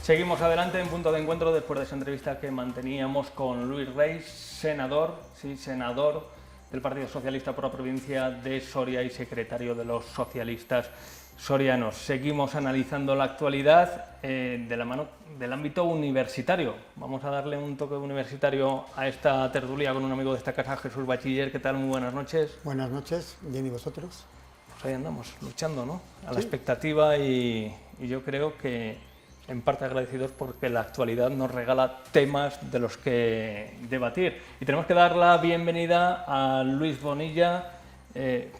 Seguimos adelante en Punto de Encuentro después de esa entrevista que manteníamos con Luis Reis, senador del Partido Socialista por la provincia de Soria y secretario de los socialistas sorianos. Seguimos analizando la actualidad de la mano del ámbito universitario. Vamos a darle un toque universitario a esta tertulia con un amigo de esta casa, Jesús Bachiller. ¿Qué tal? Muy buenas noches. Buenas noches, bien, ¿y vosotros? Pues ahí andamos, luchando, ¿no? A la Sí. expectativa y yo creo que en parte agradecidos porque la actualidad nos regala temas de los que debatir. Y tenemos que dar la bienvenida a Luis Bonilla,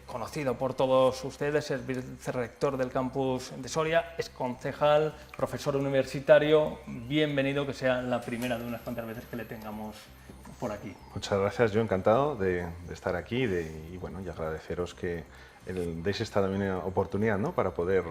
conocido por todos ustedes, es vicerrector del campus de Soria, es concejal, profesor universitario. Bienvenido, que sea la primera de unas cuantas veces que le tengamos por aquí. Muchas gracias, yo encantado de estar aquí y bueno, y agradeceros que deis esta también oportunidad, ¿no?, para poder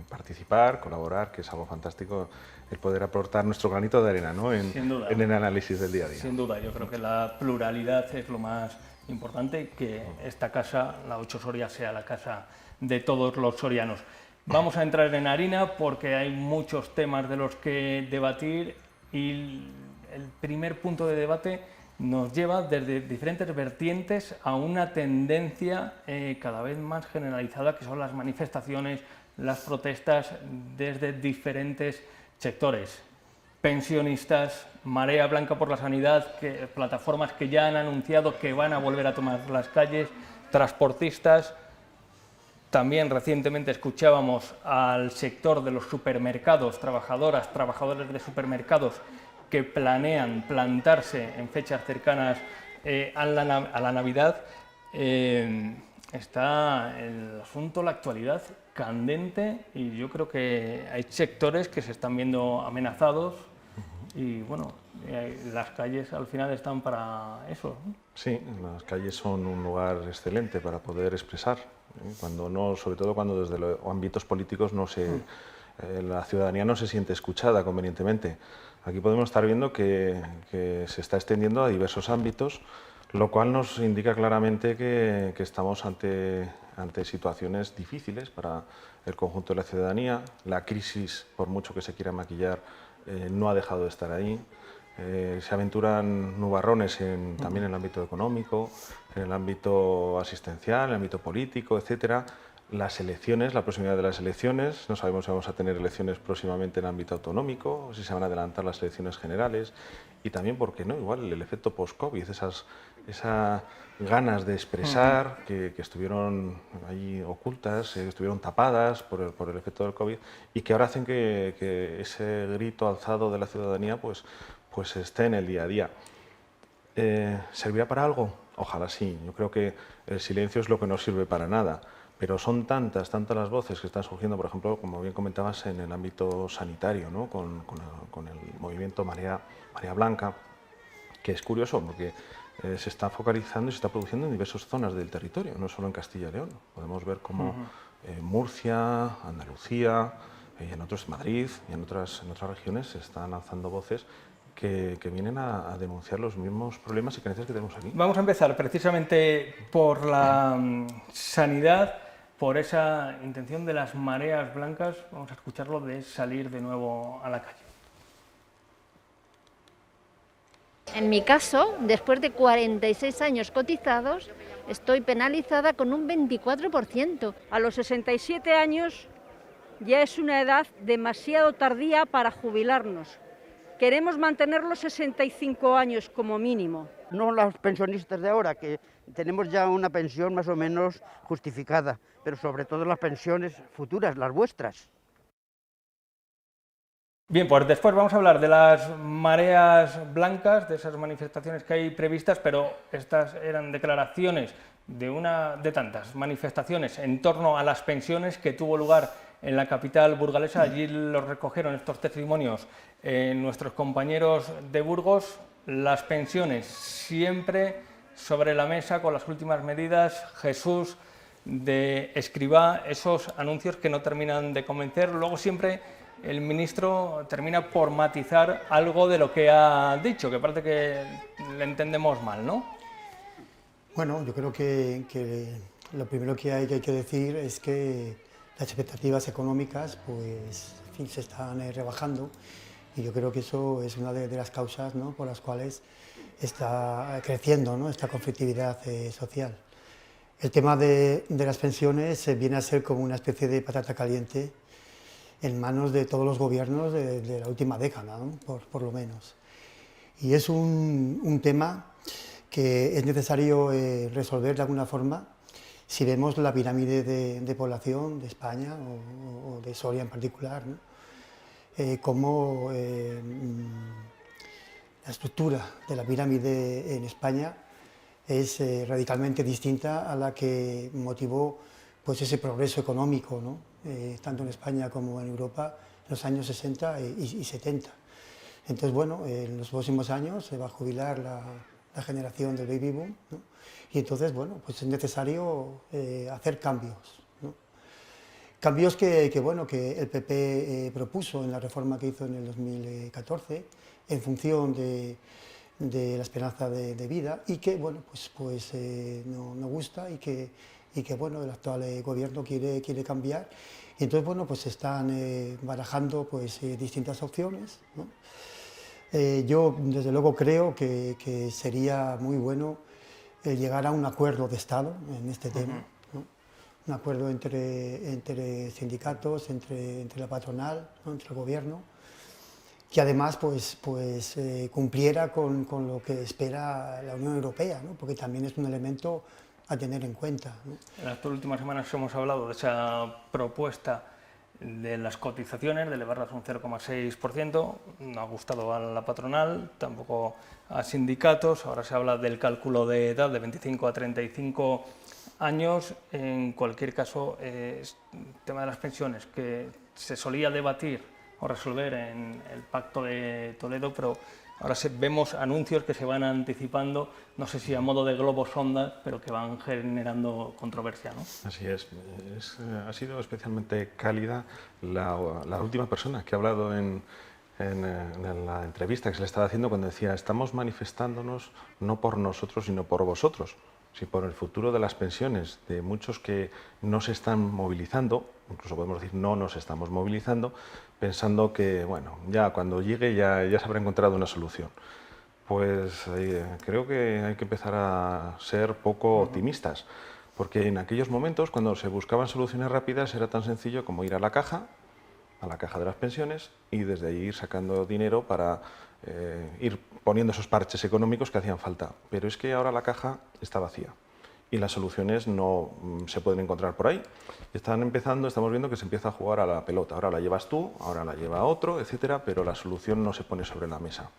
participar, colaborar, que es algo fantástico el poder aportar nuestro granito de arena, ¿no?, en el análisis del día a día. Sin duda, yo creo que la pluralidad es lo más importante, que esta casa, la 8 Soria, sea la casa de todos los sorianos. Vamos a entrar en harina porque hay muchos temas de los que debatir y el primer punto de debate nos lleva desde diferentes vertientes a una tendencia cada vez más generalizada, que son las manifestaciones, las protestas desde diferentes sectores. Pensionistas, Marea Blanca por la Sanidad, plataformas que ya han anunciado que van a volver a tomar las calles, transportistas. También recientemente escuchábamos al sector de los supermercados, trabajadores de supermercados que planean plantarse en fechas cercanas a la Navidad. Está el asunto, la actualidad candente, y yo creo que hay sectores que se están viendo amenazados y bueno, las calles al final están para eso, ¿no? Sí, las calles son un lugar excelente para poder expresar, cuando no, sobre todo cuando desde los ámbitos políticos no la ciudadanía no se siente escuchada convenientemente. Aquí podemos estar viendo que se está extendiendo a diversos ámbitos, lo cual nos indica claramente que estamos ante situaciones difíciles para el conjunto de la ciudadanía. La crisis, por mucho que se quiera maquillar, no ha dejado de estar ahí. Se aventuran nubarrones también en el ámbito económico, en el ámbito asistencial, en el ámbito político, etcétera. Las elecciones, la proximidad de las elecciones, no sabemos si vamos a tener elecciones próximamente en el ámbito autonómico, o si se van a adelantar las elecciones generales, y también, ¿por qué no?, igual el efecto post-COVID, esas ganas de expresar que estuvieron ahí ocultas, estuvieron tapadas por el efecto del COVID, y que ahora hacen que ese grito alzado de la ciudadanía pues esté en el día a día. ¿Servirá para algo? Ojalá sí. Yo creo que el silencio es lo que no sirve para nada. Pero son tantas las voces que están surgiendo, por ejemplo, como bien comentabas, en el ámbito sanitario, ¿no?, con el movimiento Marea Blanca, que es curioso porque se está focalizando y se está produciendo en diversas zonas del territorio, no solo en Castilla y León. Podemos ver cómo Murcia, Andalucía, y en otros Madrid y en otras regiones se están lanzando voces que vienen a denunciar los mismos problemas y carencias que tenemos aquí. Vamos a empezar precisamente por la sanidad, por esa intención de las mareas blancas. Vamos a escucharlo, de salir de nuevo a la calle. En mi caso, después de 46 años cotizados, estoy penalizada con un 24%. A los 67 años ya es una edad demasiado tardía para jubilarnos. Queremos mantener los 65 años como mínimo. No los pensionistas de ahora, que tenemos ya una pensión más o menos justificada, pero sobre todo las pensiones futuras, las vuestras. Bien, pues después vamos a hablar de las mareas blancas, de esas manifestaciones que hay previstas, pero estas eran declaraciones de tantas manifestaciones en torno a las pensiones que tuvo lugar en la capital burgalesa. Allí los recogieron estos testimonios nuestros compañeros de Burgos. Las pensiones siempre sobre la mesa con las últimas medidas. Jesús de Escrivá, esos anuncios que no terminan de convencer. Luego siempre el ministro termina por matizar algo de lo que ha dicho, que parece que le entendemos mal, ¿no? Bueno, yo creo que lo primero que hay que decir es que las expectativas económicas, pues, en fin, se están rebajando, y yo creo que eso es una de las causas, ¿no?, por las cuales está creciendo, ¿no?, esta conflictividad social. El tema de las pensiones viene a ser como una especie de patata caliente en manos de todos los gobiernos de la última década, ¿no?, por lo menos. Y es un tema que es necesario resolver de alguna forma. Si vemos la pirámide de población de España o de Soria en particular, ¿no?, cómo la estructura de la pirámide en España es radicalmente distinta a la que motivó pues, ese progreso económico, ¿no?, tanto en España como en Europa en los años 60 y 70. Entonces, bueno, en los próximos años se va a jubilar la generación del baby boom, ¿no?, y entonces, bueno, pues es necesario hacer cambios, ¿no? Cambios que el PP propuso en la reforma que hizo en el 2014 en función de la esperanza de vida, y que, bueno, pues no gusta, y que bueno, el actual gobierno quiere cambiar. Y entonces, bueno, pues se están barajando pues distintas opciones, ¿no? Yo, desde luego, creo que sería muy bueno llegar a un acuerdo de Estado en este tema, ¿no?, un acuerdo entre sindicatos, entre la patronal, ¿no?, entre el gobierno, que además pues cumpliera con lo que espera la Unión Europea, ¿no?, porque también es un elemento a tener en cuenta, ¿no? En las últimas semanas hemos hablado de esa propuesta de las cotizaciones, de elevarlas un 0,6%, no ha gustado a la patronal, tampoco a sindicatos. Ahora se habla del cálculo de edad de 25 a 35 años. En cualquier caso, el tema de las pensiones, que se solía debatir o resolver en el Pacto de Toledo, pero ahora vemos anuncios que se van anticipando, no sé si a modo de globos sonda, pero que van generando controversia, ¿no? Así es. Ha sido especialmente cálida la última persona que ha hablado en la entrevista que se le estaba haciendo, cuando decía: estamos manifestándonos no por nosotros, sino por vosotros, si por el futuro de las pensiones de muchos que no se están movilizando, incluso podemos decir no nos estamos movilizando, pensando que, bueno, ya cuando llegue ya se habrá encontrado una solución. Pues creo que hay que empezar a ser poco optimistas, porque en aquellos momentos, cuando se buscaban soluciones rápidas, era tan sencillo como ir a la caja de las pensiones, y desde ahí ir sacando dinero para ir poniendo esos parches económicos que hacían falta. Pero es que ahora la caja está vacía y las soluciones no se pueden encontrar por ahí. Estamos viendo que se empieza a jugar a la pelota. Ahora la llevas tú, ahora la lleva otro, etcétera, pero la solución no se pone sobre la mesa.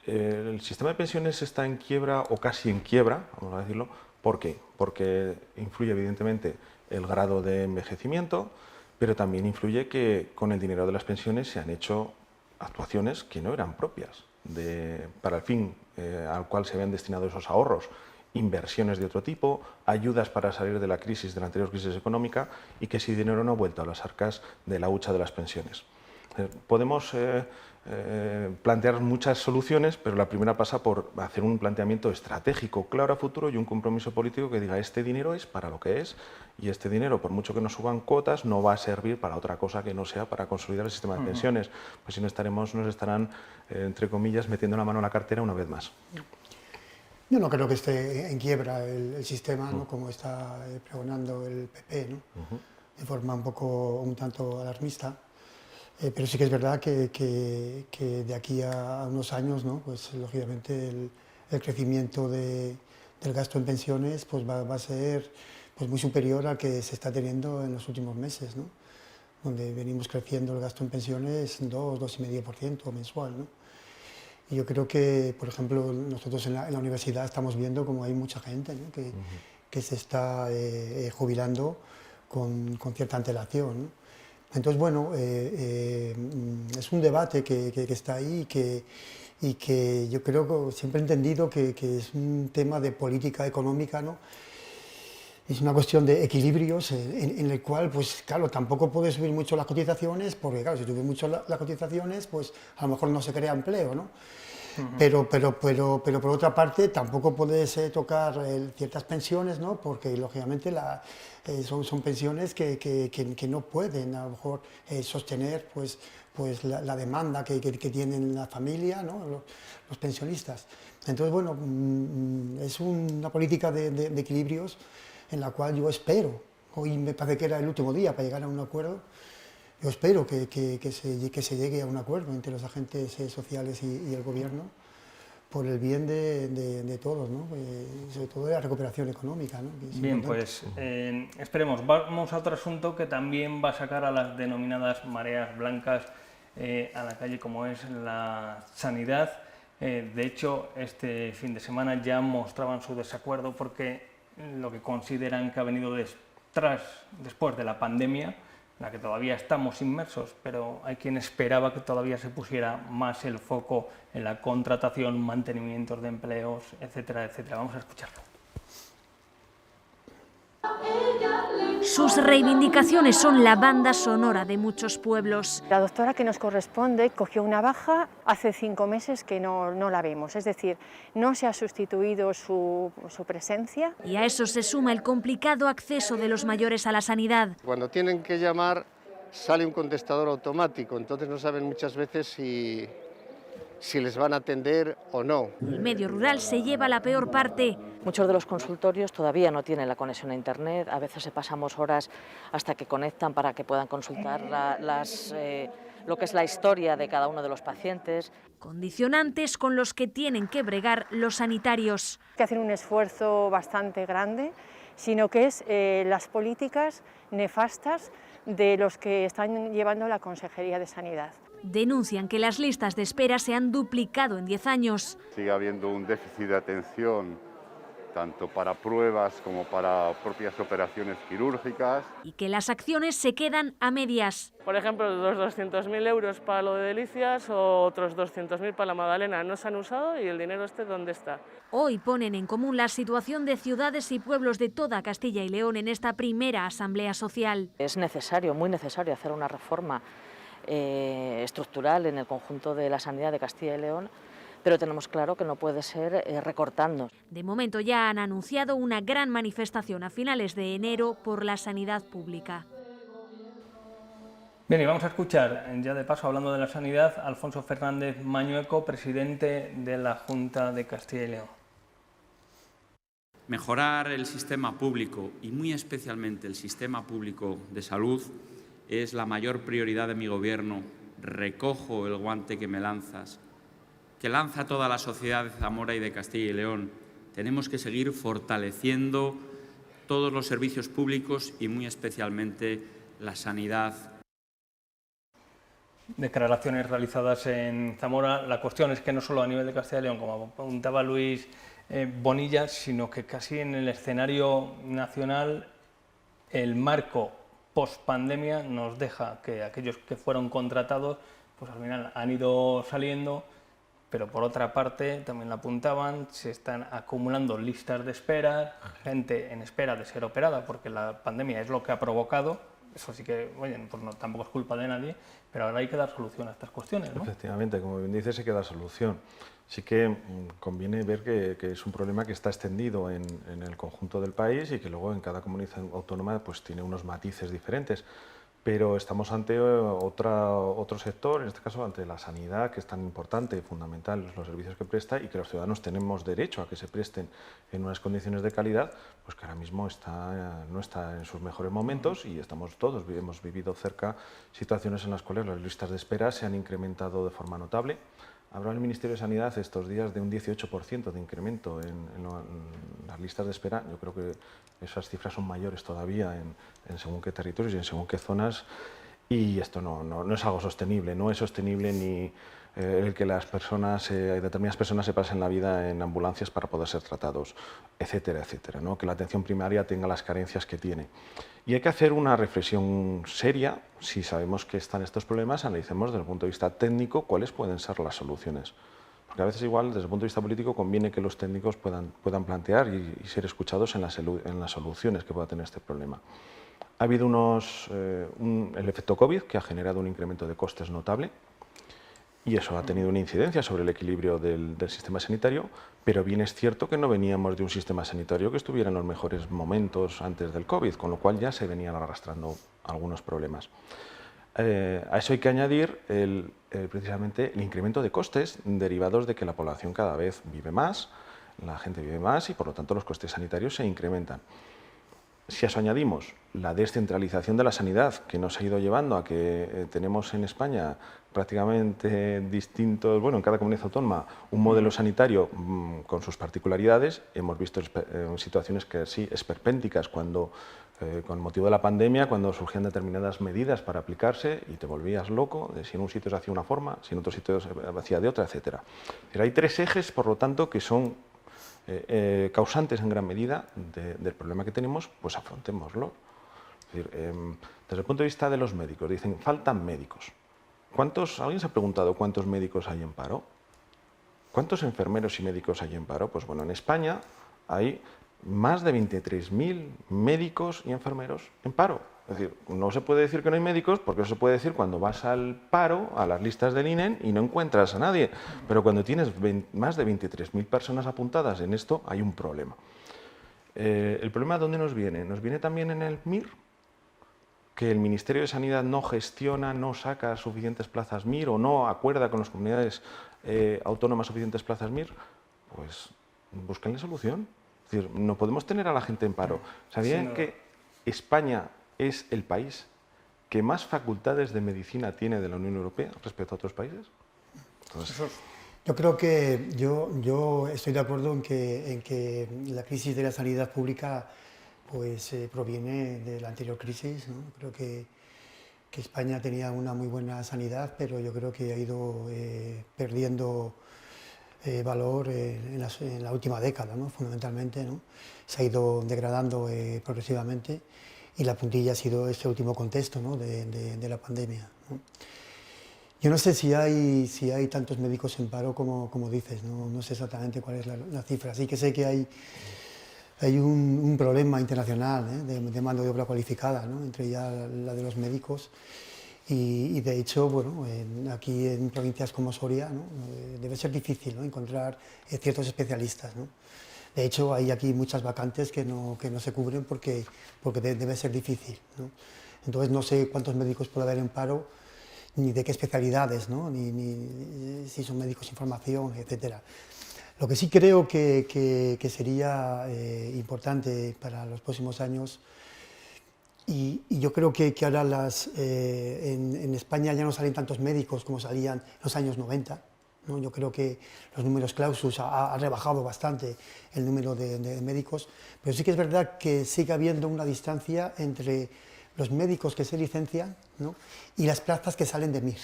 El sistema de pensiones está en quiebra, o casi en quiebra, vamos a decirlo. ¿Por qué? Porque influye evidentemente el grado de envejecimiento, pero también influye que con el dinero de las pensiones se han hecho actuaciones que no eran propias para el fin al cual se habían destinado esos ahorros, inversiones de otro tipo, ayudas para salir de la crisis, de la anterior crisis económica, y que ese dinero no ha vuelto a las arcas de la hucha de las pensiones. Podemos plantear muchas soluciones, pero la primera pasa por hacer un planteamiento estratégico claro a futuro y un compromiso político que diga: este dinero es para lo que es, y este dinero, por mucho que nos suban cuotas, no va a servir para otra cosa que no sea para consolidar el sistema de pensiones, pues si no nos estarán, entre comillas, metiendo la mano en la cartera una vez más. Yo no creo que esté en quiebra el sistema, ¿no?, como está pregonando el PP, ¿no?, de forma un tanto alarmista. Pero sí que es verdad que de aquí a unos años, ¿no?, pues lógicamente el crecimiento del gasto en pensiones pues va a ser pues muy superior al que se está teniendo en los últimos meses, ¿no?, donde venimos creciendo el gasto en pensiones 2,5% mensual, ¿no? Y yo creo que, por ejemplo, nosotros en la universidad estamos viendo como hay mucha gente, ¿no?, que se está jubilando con cierta antelación, ¿no? Entonces, bueno, es un debate que está ahí y que yo creo que siempre he entendido que es un tema de política económica, ¿no? Es una cuestión de equilibrios en el cual, pues claro, tampoco puedes subir mucho las cotizaciones, porque claro, si subes mucho las cotizaciones, pues a lo mejor no se crea empleo, ¿no? Pero por otra parte tampoco puedes tocar ciertas pensiones, ¿no? Porque lógicamente son pensiones que no pueden a lo mejor sostener pues la demanda que tienen la familia, ¿no? Los pensionistas. Entonces, bueno, es una política de equilibrios en la cual yo espero, hoy me parece que era el último día para llegar a un acuerdo, yo espero que se llegue a un acuerdo entre los agentes sociales y el gobierno por el bien de todos, ¿no? Sobre todo de la recuperación económica, ¿no? Bien, importante. pues esperemos. Vamos a otro asunto que también va a sacar a las denominadas mareas blancas a la calle, como es la sanidad. De hecho, este fin de semana ya mostraban su desacuerdo porque lo que consideran que ha venido después de la pandemia, en la que todavía estamos inmersos, pero hay quien esperaba que todavía se pusiera más el foco en la contratación, mantenimiento de empleos, etcétera, etcétera. Vamos a escucharlo. Sus reivindicaciones son la banda sonora de muchos pueblos. La doctora que nos corresponde cogió una baja hace 5 meses que no la vemos, es decir, no se ha sustituido su presencia. Y a eso se suma el complicado acceso de los mayores a la sanidad. Cuando tienen que llamar sale un contestador automático, entonces no saben muchas veces si les van a atender o no. El medio rural se lleva la peor parte. Muchos de los consultorios todavía no tienen la conexión a Internet, a veces pasamos horas hasta que conectan para que puedan consultar lo que es la historia de cada uno de los pacientes. Condicionantes con los que tienen que bregar los sanitarios. Que hacen un esfuerzo bastante grande, sino que es las políticas nefastas de los que están llevando la Consejería de Sanidad. Denuncian que las listas de espera se han duplicado en 10 años. Sigue habiendo un déficit de atención, tanto para pruebas como para propias operaciones quirúrgicas. Y que las acciones se quedan a medias. Por ejemplo, los 200.000 euros para lo de Delicias o otros 200.000 para la Magdalena no se han usado y el dinero ¿dónde está? Hoy ponen en común la situación de ciudades y pueblos de toda Castilla y León en esta primera asamblea social. Es necesario, muy necesario, hacer una reforma estructural en el conjunto de la sanidad de Castilla y León, pero tenemos claro que no puede ser recortando. De momento ya han anunciado una gran manifestación a finales de enero por la sanidad pública. Bien, y vamos a escuchar, ya de paso, hablando de la sanidad, a Alfonso Fernández Mañueco, presidente de la Junta de Castilla y León. Mejorar el sistema público y muy especialmente el sistema público de salud es la mayor prioridad de mi gobierno. Recojo el guante que me lanzas, que lanza toda la sociedad de Zamora y de Castilla y León. Tenemos que seguir fortaleciendo todos los servicios públicos y muy especialmente la sanidad. Declaraciones realizadas en Zamora. La cuestión es que no solo a nivel de Castilla y León, como apuntaba Luis Bonilla, sino que casi en el escenario nacional el marco post-pandemia nos deja que aquellos que fueron contratados pues al final han ido saliendo, pero por otra parte, también lo apuntaban, se están acumulando listas de espera, gente en espera de ser operada, porque la pandemia es lo que ha provocado. Eso sí que, oye, pues no, tampoco es culpa de nadie, pero ahora hay que dar solución a estas cuestiones, ¿no? Efectivamente, como bien dices, hay que dar solución. Sí que conviene ver que es un problema que está extendido en el conjunto del país y que luego en cada comunidad autónoma pues tiene unos matices diferentes. Pero estamos ante otro sector, en este caso ante la sanidad, que es tan importante y fundamental, los servicios que presta y que los ciudadanos tenemos derecho a que se presten en unas condiciones de calidad, pues que ahora mismo no está en sus mejores momentos y estamos todos, hemos vivido cerca situaciones en las cuales las listas de espera se han incrementado de forma notable. Habrá en el Ministerio de Sanidad estos días de un 18% de incremento en las listas de espera. Yo creo que esas cifras son mayores todavía en según qué territorios y en según qué zonas, y esto no es algo sostenible. No es sostenible ni el que determinadas personas se pasen la vida en ambulancias para poder ser tratados, etcétera, etcétera, ¿no? Que la atención primaria tenga las carencias que tiene. Y hay que hacer una reflexión seria. Si sabemos que están estos problemas, analicemos desde el punto de vista técnico cuáles pueden ser las soluciones. Porque a veces igual, desde el punto de vista político, conviene que los técnicos puedan plantear y ser escuchados en las soluciones que pueda tener este problema. Ha habido el efecto COVID, que ha generado un incremento de costes notable, Y eso ha tenido una incidencia sobre el equilibrio del sistema sanitario, pero bien es cierto que no veníamos de un sistema sanitario que estuviera en los mejores momentos antes del COVID, con lo cual ya se venían arrastrando algunos problemas. A eso hay que añadir precisamente el incremento de costes derivados de que la población cada vez vive más, la gente vive más y por lo tanto los costes sanitarios se incrementan. Si a eso añadimos la descentralización de la sanidad que nos ha ido llevando a que tenemos en España prácticamente distintos, bueno, en cada comunidad autónoma, un modelo sanitario con sus particularidades, hemos visto situaciones que sí, esperpénticas, cuando con motivo de la pandemia, cuando surgían determinadas medidas para aplicarse y te volvías loco, de si en un sitio se hacía una forma, si en otro sitio se hacía de otra, etc. Pero hay tres ejes, por lo tanto, que son causantes en gran medida del problema que tenemos, pues afrontémoslo. Es decir, desde el punto de vista de los médicos, dicen, faltan médicos. ¿Alguien se ha preguntado cuántos médicos hay en paro? ¿Cuántos enfermeros y médicos hay en paro? Pues bueno, en España hay más de 23.000 médicos y enfermeros en paro. Es decir, no se puede decir que no hay médicos, porque eso se puede decir cuando vas al paro, a las listas del INE, y no encuentras a nadie. Pero cuando tienes más de 23.000 personas apuntadas en esto, hay un problema. ¿El problema dónde nos viene? Nos viene también en el MIR, que el Ministerio de Sanidad no gestiona, no saca suficientes plazas MIR o no acuerda con las comunidades autónomas suficientes plazas MIR. Pues búsquenle solución. Es decir, no podemos tener a la gente en paro. ¿Sabían que España es el país que más facultades de medicina tiene de la Unión Europea respecto a otros países? Entonces, yo creo que yo estoy de acuerdo en que la crisis de la sanidad pública pues proviene de la anterior crisis, ¿no? Creo que España tenía una muy buena sanidad, pero yo creo que ha ido perdiendo valor en la última década, ¿no? Fundamentalmente, ¿no? Se ha ido degradando progresivamente y la puntilla ha sido este último contexto, ¿no? de la pandemia, ¿no? Yo no sé si hay tantos médicos en paro como dices, no sé exactamente cuál es la cifra, sí que sé que hay un problema internacional de mano de obra cualificada, ¿no? Entre ya la de los médicos y de hecho, bueno, aquí en provincias como Soria, ¿no? Debe ser difícil, ¿no? Encontrar ciertos especialistas, ¿no? De hecho, hay aquí muchas vacantes que no se cubren porque debe ser difícil, ¿no? Entonces no sé cuántos médicos puede haber en paro, ni de qué especialidades, ¿no? ni si son médicos en formación, etcétera. Lo que sí creo que sería importante para los próximos años, y yo creo que ahora en España ya no salen tantos médicos como salían en los años 90, ¿no? Yo creo que los números clausus ha rebajado bastante el número de médicos, pero sí que es verdad que sigue habiendo una distancia entre los médicos que se licencian, ¿no? y las plazas que salen de MIR.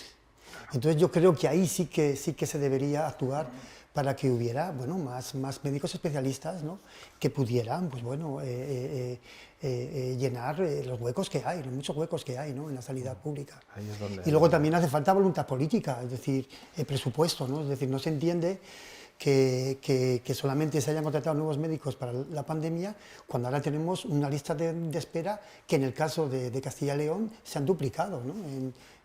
Entonces yo creo que ahí sí que se debería actuar para que hubiera, bueno, más médicos especialistas, ¿no? que pudieran, pues bueno, llenar los huecos que hay, los muchos huecos que hay, ¿no? en la sanidad pública. Ahí es donde... Y luego también hace falta voluntad política, es decir, presupuesto, ¿no? Es decir, no se entiende que solamente se hayan contratado nuevos médicos para la pandemia, cuando ahora tenemos una lista de espera que en el caso de Castilla y León se han duplicado, ¿no?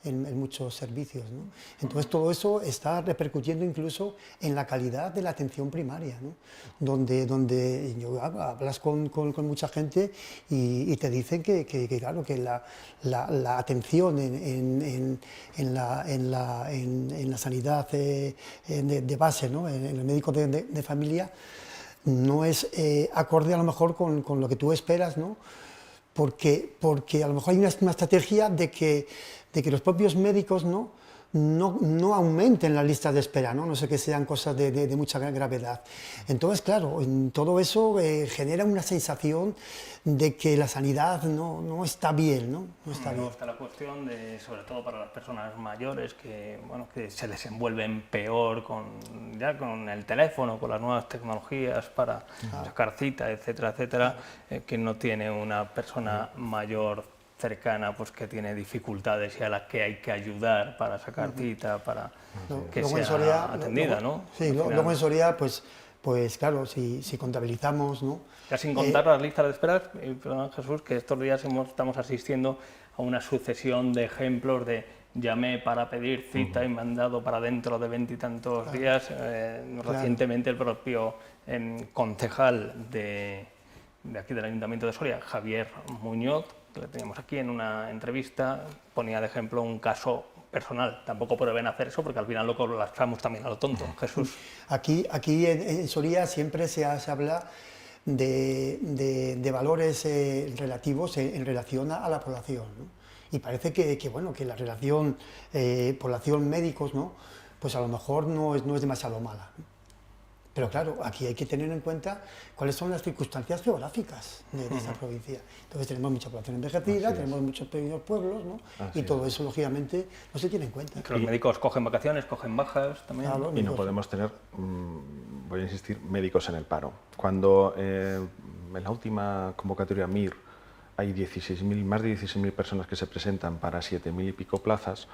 en muchos servicios, ¿no? Entonces todo eso está repercutiendo incluso en la calidad de la atención primaria, ¿no? donde hablas con mucha gente y te dicen que claro, que la atención en la sanidad de base, ¿no? en el médico de familia, no es acorde a lo mejor con lo que tú esperas, ¿no? Porque a lo mejor hay una estrategia de que los propios médicos no aumenten las listas de espera, no sé que sean cosas de mucha gravedad. Entonces, claro, todo eso genera una sensación de que la sanidad no está bien, ¿no? No está bien. Está la cuestión de, sobre todo para las personas mayores, que se desenvuelven peor con el teléfono, con las nuevas tecnologías para sacar cita, etcétera, etcétera, que no tiene una persona mayor cercana, pues que tiene dificultades y a las que hay que ayudar para sacar cita, para que sea atendida, ¿no? Sí, luego en Soria, pues claro, si contabilizamos, ¿no? Ya sin contar las listas de espera, perdón, Jesús, que estos días estamos asistiendo a una sucesión de ejemplos de llamé para pedir cita y me han dado para dentro de 20 y tantos días. Recientemente el propio concejal de aquí del Ayuntamiento de Soria, Javier Muñoz, que le teníamos aquí en una entrevista, ponía de ejemplo un caso personal. Tampoco pueden hacer eso porque al final lo colapsamos también a lo tonto. Jesús. Aquí en Soria siempre se habla de valores relativos en relación a la población, ¿no? Y parece que la relación población-médicos, ¿no? Pues a lo mejor no es demasiado mala, ¿no? Pero claro, aquí hay que tener en cuenta cuáles son las circunstancias geográficas de esta provincia. Entonces tenemos mucha población envejecida, tenemos muchos pequeños pueblos, ¿no? Y todo eso, lógicamente, no se tiene en cuenta. Que los médicos cogen vacaciones, cogen bajas también. Claro, y no podemos tener, voy a insistir, médicos en el paro. Cuando en la última convocatoria MIR hay más de 16.000 personas que se presentan para 7.000 y pico plazas,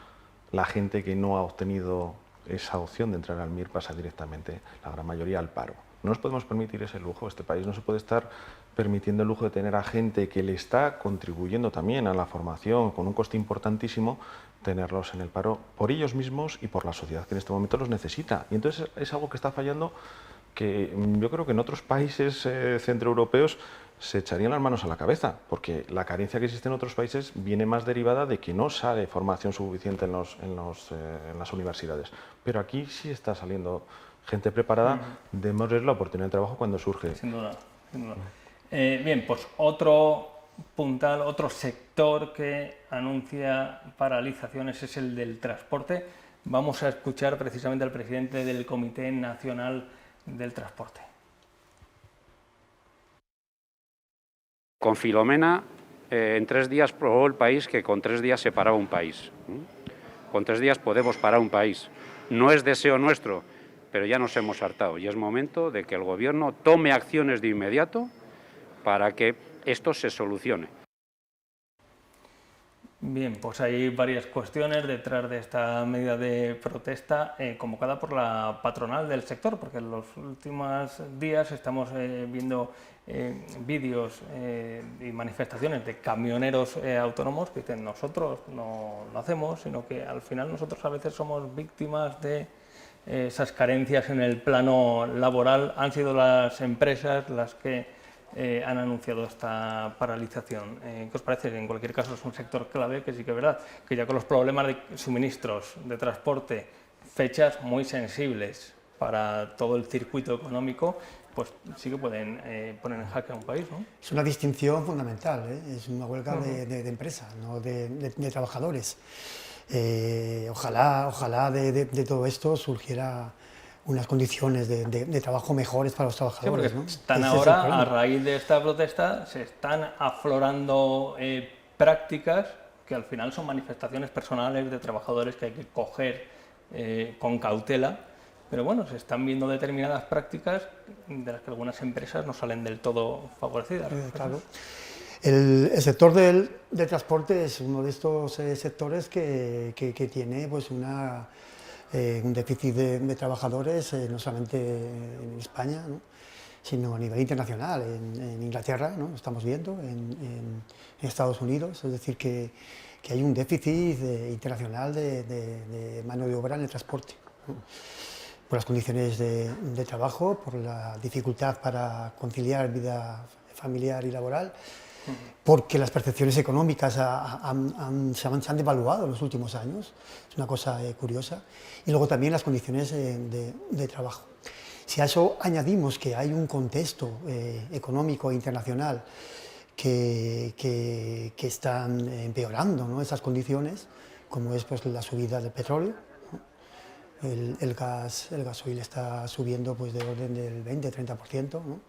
la gente que no ha obtenido esa opción de entrar al MIR pasa directamente, la gran mayoría, al paro. No nos podemos permitir ese lujo. Este país no se puede estar permitiendo el lujo de tener a gente que le está contribuyendo también a la formación con un coste importantísimo, tenerlos en el paro por ellos mismos y por la sociedad que en este momento los necesita. Y entonces es algo que está fallando, que yo creo que en otros países centroeuropeos se echarían las manos a la cabeza, porque la carencia que existe en otros países viene más derivada de que no sale formación suficiente en las universidades. Pero aquí sí está saliendo gente preparada, démosles la oportunidad de trabajo cuando surge. Sin duda, sin duda. Bien, pues otro puntal, otro sector que anuncia paralizaciones es el del transporte. Vamos a escuchar precisamente al presidente del Comité Nacional del Transporte. Con Filomena, en 3 días probó el país que con 3 días se paraba un país. Con 3 días podemos parar un país. No es deseo nuestro, pero ya nos hemos hartado y es momento de que el Gobierno tome acciones de inmediato para que esto se solucione. Bien, pues hay varias cuestiones detrás de esta medida de protesta convocada por la patronal del sector, porque en los últimos días estamos viendo vídeos y manifestaciones de camioneros autónomos que dicen nosotros no lo hacemos, sino que al final nosotros a veces somos víctimas de esas carencias en el plano laboral. Han sido las empresas las que han anunciado esta paralización. ¿Qué os parece? En cualquier caso es un sector clave que sí que es verdad, que ya con los problemas de suministros, de transporte, fechas muy sensibles para todo el circuito económico, pues sí que pueden poner en jaque a un país, ¿no? Es una distinción fundamental, ¿eh? Es una huelga de empresa, no de trabajadores. Ojalá de todo esto surgiera unas condiciones de trabajo mejores para los trabajadores. Sí, porque ¿no? están ahora, a raíz de esta protesta, se están aflorando prácticas que al final son manifestaciones personales de trabajadores que hay que coger con cautela, pero bueno, se están viendo determinadas prácticas de las que algunas empresas no salen del todo favorecidas. Claro. El sector del transporte es uno de estos sectores que tiene pues un déficit de trabajadores, no solamente en España, ¿no? Sino a nivel internacional, en Inglaterra, ¿no? Lo estamos viendo, en Estados Unidos, es decir, que hay un déficit internacional de mano de obra en el transporte, ¿no? Por las condiciones de trabajo, por la dificultad para conciliar vida familiar y laboral, porque las percepciones económicas se han devaluado en los últimos años, es una cosa curiosa, y luego también las condiciones de trabajo. Si a eso añadimos que hay un contexto económico internacional que están empeorando, ¿no?, esas condiciones, como es pues, la subida del petróleo, ¿no? El gasoil está subiendo pues, de orden del 20-30%, ¿no?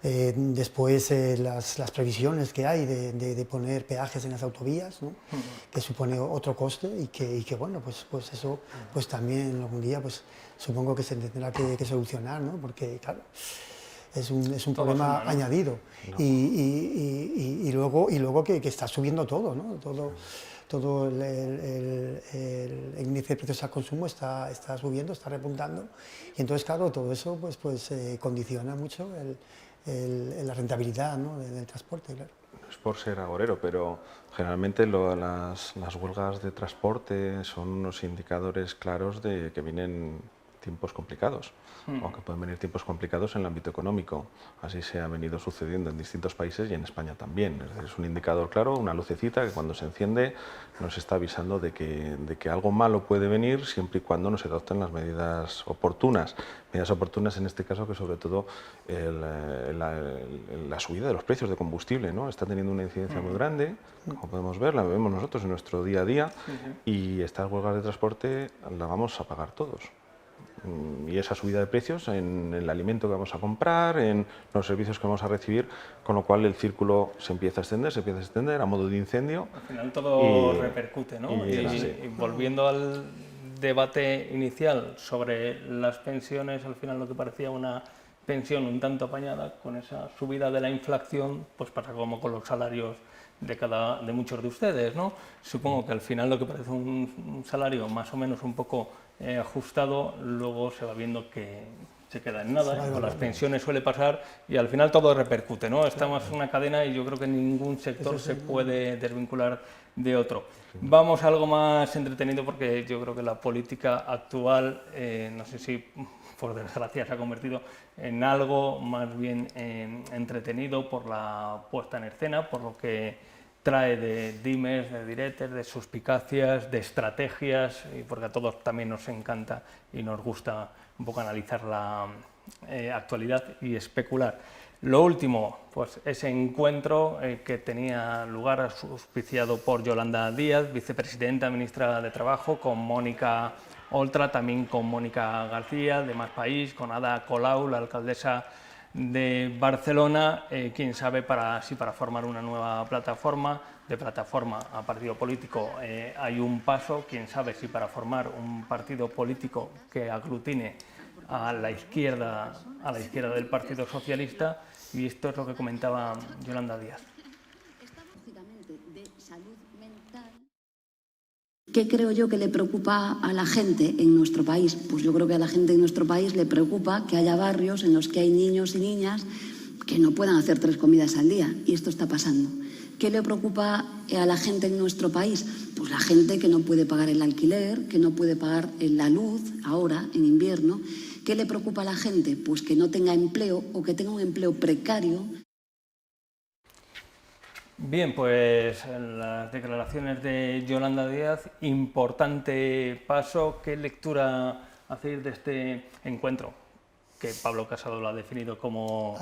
Después las previsiones que hay de poner peajes en las autovías, ¿no? Que supone otro coste y que bueno, pues eso pues también algún día pues supongo que se tendrá que solucionar, ¿no? Porque claro, es un problema añadido. No. Y luego que está subiendo todo, ¿no? Todo el índice de precios al consumo está subiendo, está repuntando, y entonces claro, todo eso pues condiciona mucho la rentabilidad, ¿no?, del transporte, claro. es por ser agorero, pero generalmente las huelgas de transporte son unos indicadores claros de que vienen tiempos complicados, o que pueden venir tiempos complicados en el ámbito económico. Así se ha venido sucediendo en distintos países y en España también. Es decir, es un indicador claro, una lucecita que cuando se enciende nos está avisando de que algo malo puede venir siempre y cuando no se adopten las medidas oportunas. Medidas oportunas en este caso que sobre todo la subida de los precios de combustible, ¿no? Está teniendo una incidencia muy grande, como podemos ver, la vemos nosotros en nuestro día a día, y estas huelgas de transporte las vamos a pagar todos. Y esa subida de precios en el alimento que vamos a comprar, en los servicios que vamos a recibir, con lo cual el círculo se empieza a extender a modo de incendio. Al final todo repercute, ¿no? Y volviendo al debate inicial sobre las pensiones, al final lo que parecía una pensión un tanto apañada, con esa subida de la inflación, pues pasa como con los salarios de muchos de ustedes, ¿no? Supongo que al final lo que parece un salario más o menos un poco ajustado, luego se va viendo que se queda en nada. Con las pensiones suele pasar y al final todo repercute, ¿no? Estamos en una cadena y yo creo que ningún sector se puede desvincular de otro. Vamos a algo más entretenido, porque yo creo que la política actual, no sé si por desgracia se ha convertido en algo más bien entretenido por la puesta en escena, por lo que trae de dimes, de diretes, de suspicacias, de estrategias, y porque a todos también nos encanta y nos gusta un poco analizar la actualidad y especular. Lo último, pues ese encuentro que tenía lugar, auspiciado por Yolanda Díaz, vicepresidenta, ministra de Trabajo, con Mónica Oltra, también con Mónica García, de Más País, con Ada Colau, la alcaldesa de Barcelona, quién sabe si para formar una nueva plataforma, de plataforma a partido político hay un paso, quién sabe si para formar un partido político que aglutine a la izquierda del Partido Socialista, y esto es lo que comentaba Yolanda Díaz. ¿Qué creo yo que le preocupa a la gente en nuestro país? Pues yo creo que a la gente en nuestro país le preocupa que haya barrios en los que hay niños y niñas que no puedan hacer 3 comidas al día, y esto está pasando. ¿Qué le preocupa a la gente en nuestro país? Pues la gente que no puede pagar el alquiler, que no puede pagar la luz ahora, en invierno. ¿Qué le preocupa a la gente? Pues que no tenga empleo o que tenga un empleo precario. Bien, pues las declaraciones de Yolanda Díaz, importante paso. ¿Qué lectura hacéis de este encuentro? Que Pablo Casado lo ha definido como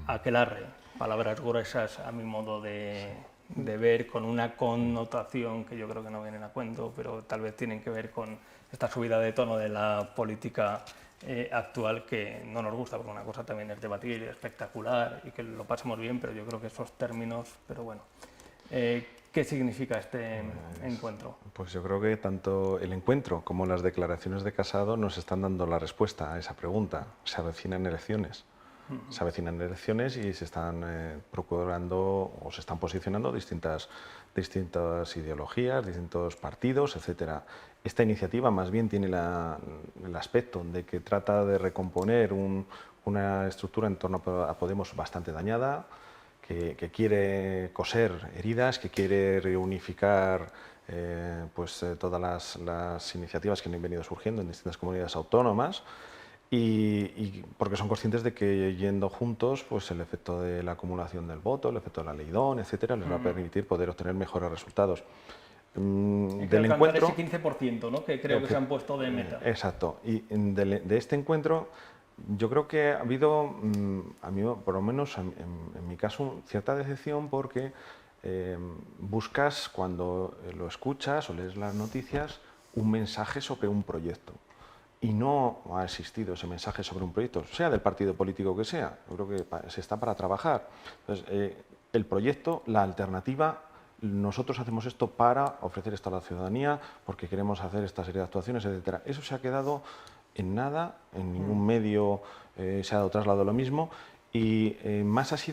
aquelarre, palabras gruesas a mi modo de ver, con una connotación que yo creo que no vienen a cuento, pero tal vez tienen que ver con esta subida de tono de la política actual, que no nos gusta, porque una cosa también es debatir, espectacular y que lo pasemos bien, pero yo creo que esos términos, pero bueno. ¿Qué significa este encuentro? Pues yo creo que tanto el encuentro como las declaraciones de Casado nos están dando la respuesta a esa pregunta. Se avecinan elecciones. Se avecinan elecciones y se están procurando o se están posicionando distintas ideologías, distintos partidos, etcétera. Esta iniciativa más bien tiene el aspecto de que trata de recomponer una estructura en torno a Podemos bastante dañada, que quiere coser heridas, que quiere reunificar todas las iniciativas que han venido surgiendo en distintas comunidades autónomas, y porque son conscientes de que yendo juntos, pues el efecto de la acumulación del voto, el efecto de la Leidón, etcétera, les va a permitir poder obtener mejores resultados. Del encuentro, ese 15%, ¿no?, que creo que se han puesto de meta. Exacto. Y de este encuentro, yo creo que ha habido, a mí, por lo menos en mi caso, cierta decepción, porque buscas, cuando lo escuchas o lees las noticias, un mensaje sobre un proyecto. Y no ha existido ese mensaje sobre un proyecto, sea del partido político que sea. Yo creo que se está para trabajar. Entonces, el proyecto, la alternativa, nosotros hacemos esto para ofrecer esto a la ciudadanía, porque queremos hacer esta serie de actuaciones, etcétera. Eso se ha quedado en nada, en ningún medio se ha dado traslado lo mismo, y más se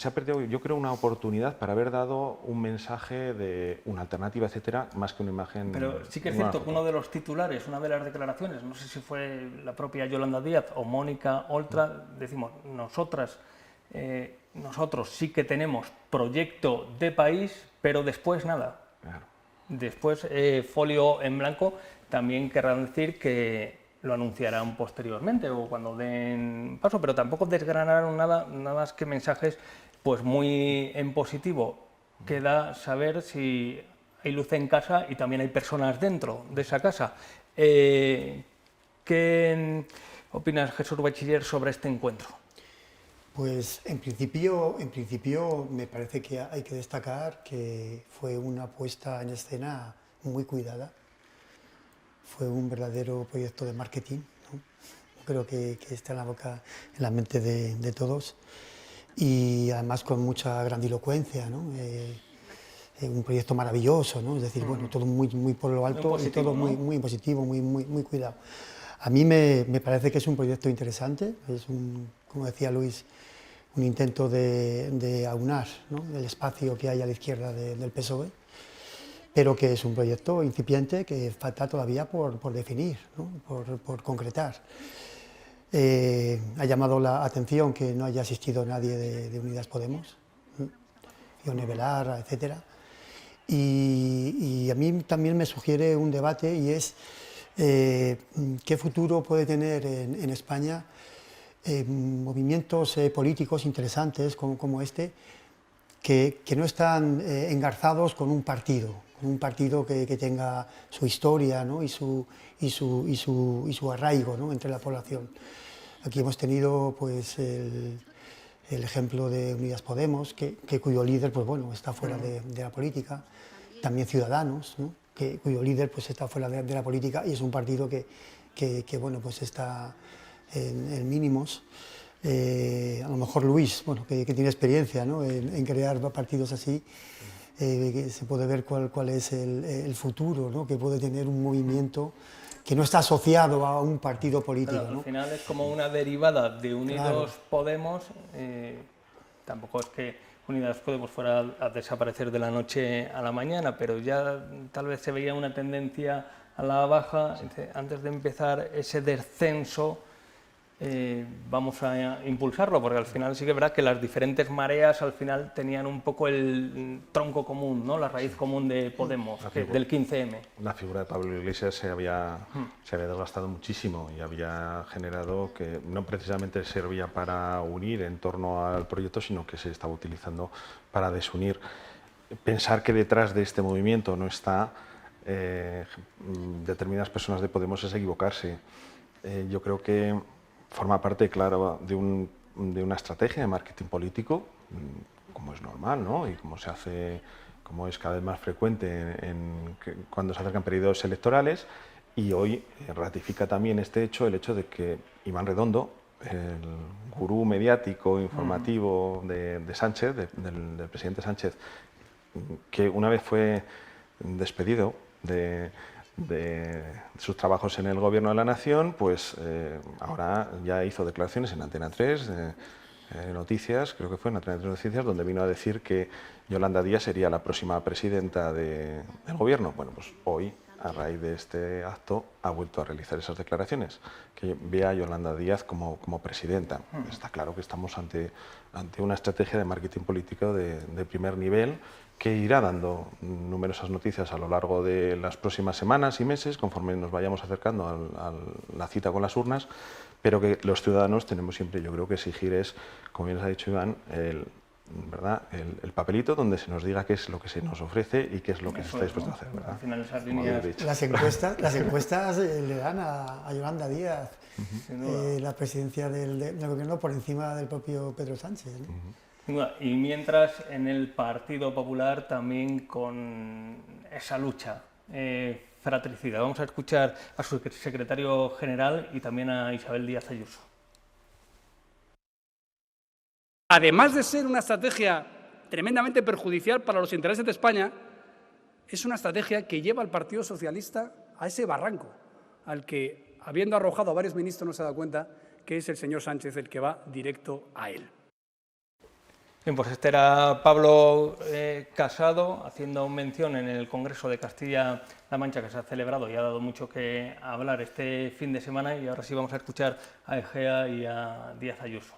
ha perdido, yo creo, una oportunidad para haber dado un mensaje de una alternativa, etcétera, más que una imagen. Pero sí que es cierto que uno de los titulares, una de las declaraciones, no sé si fue la propia Yolanda Díaz o Mónica Oltra, decimos, nosotras nosotros sí que tenemos proyecto de país, pero después nada. Claro. Después, folio en blanco, también querrán decir que lo anunciarán posteriormente o cuando den paso, pero tampoco desgranaron nada más que mensajes pues muy en positivo. Queda saber si hay luz en casa y también hay personas dentro de esa casa. ¿Qué opinas, Jesús Bachiller, sobre este encuentro? Pues en principio me parece que hay que destacar que fue una puesta en escena muy cuidada. Fue un verdadero proyecto de marketing, ¿no? Creo que está en la mente de todos, y además con mucha grandilocuencia, ¿no? Un proyecto maravilloso, ¿no? Es decir, bueno, todo muy por lo alto, positivo, y todo, ¿no? muy positivo, muy cuidado. A mí me parece que es un proyecto interesante, es como decía Luis, un intento de aunar, ¿no?, el espacio que hay a la izquierda del PSOE, pero que es un proyecto incipiente que falta todavía por definir, ¿no?, por concretar. Ha llamado la atención que no haya asistido nadie de Unidas Podemos, Ione Belarra, etc. Y a mí también me sugiere un debate, y es qué futuro puede tener en España movimientos políticos interesantes como este, que no están engarzados con un partido que tenga su historia, ¿no?, y su arraigo, ¿no?, entre la población. Aquí hemos tenido pues el ejemplo de Unidas Podemos, cuyo líder pues, bueno, está fuera de la política, también Ciudadanos, ¿no?, cuyo líder pues, está fuera de la política, y es un partido que bueno, pues está en mínimos. A lo mejor Luis, bueno, que tiene experiencia, ¿no?, en crear partidos así, se puede ver cuál es el futuro, ¿no?, que puede tener un movimiento que no está asociado a un partido político, Claro, ¿no? al final es como una derivada de Unidos Claro. Podemos. Tampoco es que Unidas Podemos fuera a desaparecer de la noche a la mañana, pero ya tal vez se veía una tendencia a la baja. Antes de empezar ese descenso, vamos a impulsarlo, porque al final sí que es verdad que las diferentes mareas al final tenían un poco el tronco común, ¿no?, la raíz común de Podemos, del 15M. La figura de Pablo Iglesias se había desgastado muchísimo y había generado que no precisamente servía para unir en torno al proyecto, sino que se estaba utilizando para desunir. Pensar que detrás de este movimiento no está determinadas personas de Podemos es equivocarse. Yo creo que forma parte, claro, de una estrategia de marketing político, como es normal, ¿no?, y como es cada vez más frecuente cuando se acercan periodos electorales, y hoy ratifica también el hecho de que Iván Redondo, el gurú mediático, informativo de Sánchez, del presidente Sánchez, que una vez fue despedido de sus trabajos en el Gobierno de la Nación, pues ahora ya hizo declaraciones en Antena 3, Noticias, creo que fue en Antena 3 Noticias, donde vino a decir que Yolanda Díaz sería la próxima presidenta del Gobierno. Bueno, pues hoy, a raíz de este acto, ha vuelto a realizar esas declaraciones, que ve a Yolanda Díaz como presidenta. Está claro que estamos ante una estrategia de marketing político de primer nivel, que irá dando numerosas noticias a lo largo de las próximas semanas y meses, conforme nos vayamos acercando a la cita con las urnas, pero que los ciudadanos tenemos siempre, yo creo, que exigir es, como bien les ha dicho Iván, el papelito donde se nos diga qué es lo que se nos ofrece y qué es lo que se está dispuesto a hacer, ¿verdad? Al final esas líneas... Las encuestas le dan a Yolanda Díaz la presidencia del Gobierno por encima del propio Pedro Sánchez, ¿no? Y mientras en el Partido Popular también con esa lucha fratricida. Vamos a escuchar a su secretario general y también a Isabel Díaz Ayuso. Además de ser una estrategia tremendamente perjudicial para los intereses de España, es una estrategia que lleva al Partido Socialista a ese barranco, al que, habiendo arrojado a varios ministros, no se da cuenta que es el señor Sánchez el que va directo a él. Bien, pues este era Pablo Casado haciendo mención en el Congreso de Castilla-La Mancha, que se ha celebrado y ha dado mucho que hablar este fin de semana, y ahora sí vamos a escuchar a Egea y a Díaz Ayuso.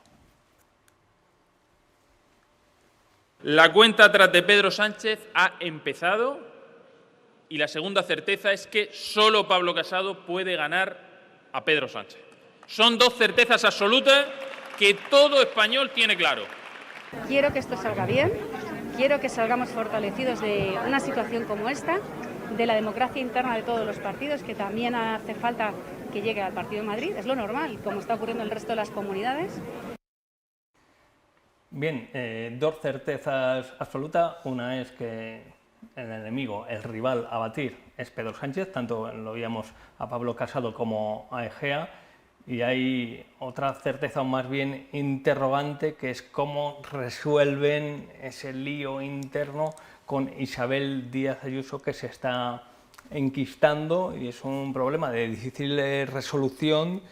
La cuenta atrás de Pedro Sánchez ha empezado y la segunda certeza es que solo Pablo Casado puede ganar a Pedro Sánchez. Son dos certezas absolutas que todo español tiene claro. Quiero que esto salga bien, quiero que salgamos fortalecidos de una situación como esta, de la democracia interna de todos los partidos, que también hace falta que llegue al Partido de Madrid, es lo normal, como está ocurriendo en el resto de las comunidades. Bien, dos certezas absolutas. Una es que el enemigo, el rival a batir es Pedro Sánchez, tanto lo veíamos a Pablo Casado como a Egea, y hay otra certeza más bien interrogante, que es cómo resuelven ese lío interno con Isabel Díaz Ayuso, que se está enquistando y es un problema de difícil resolución,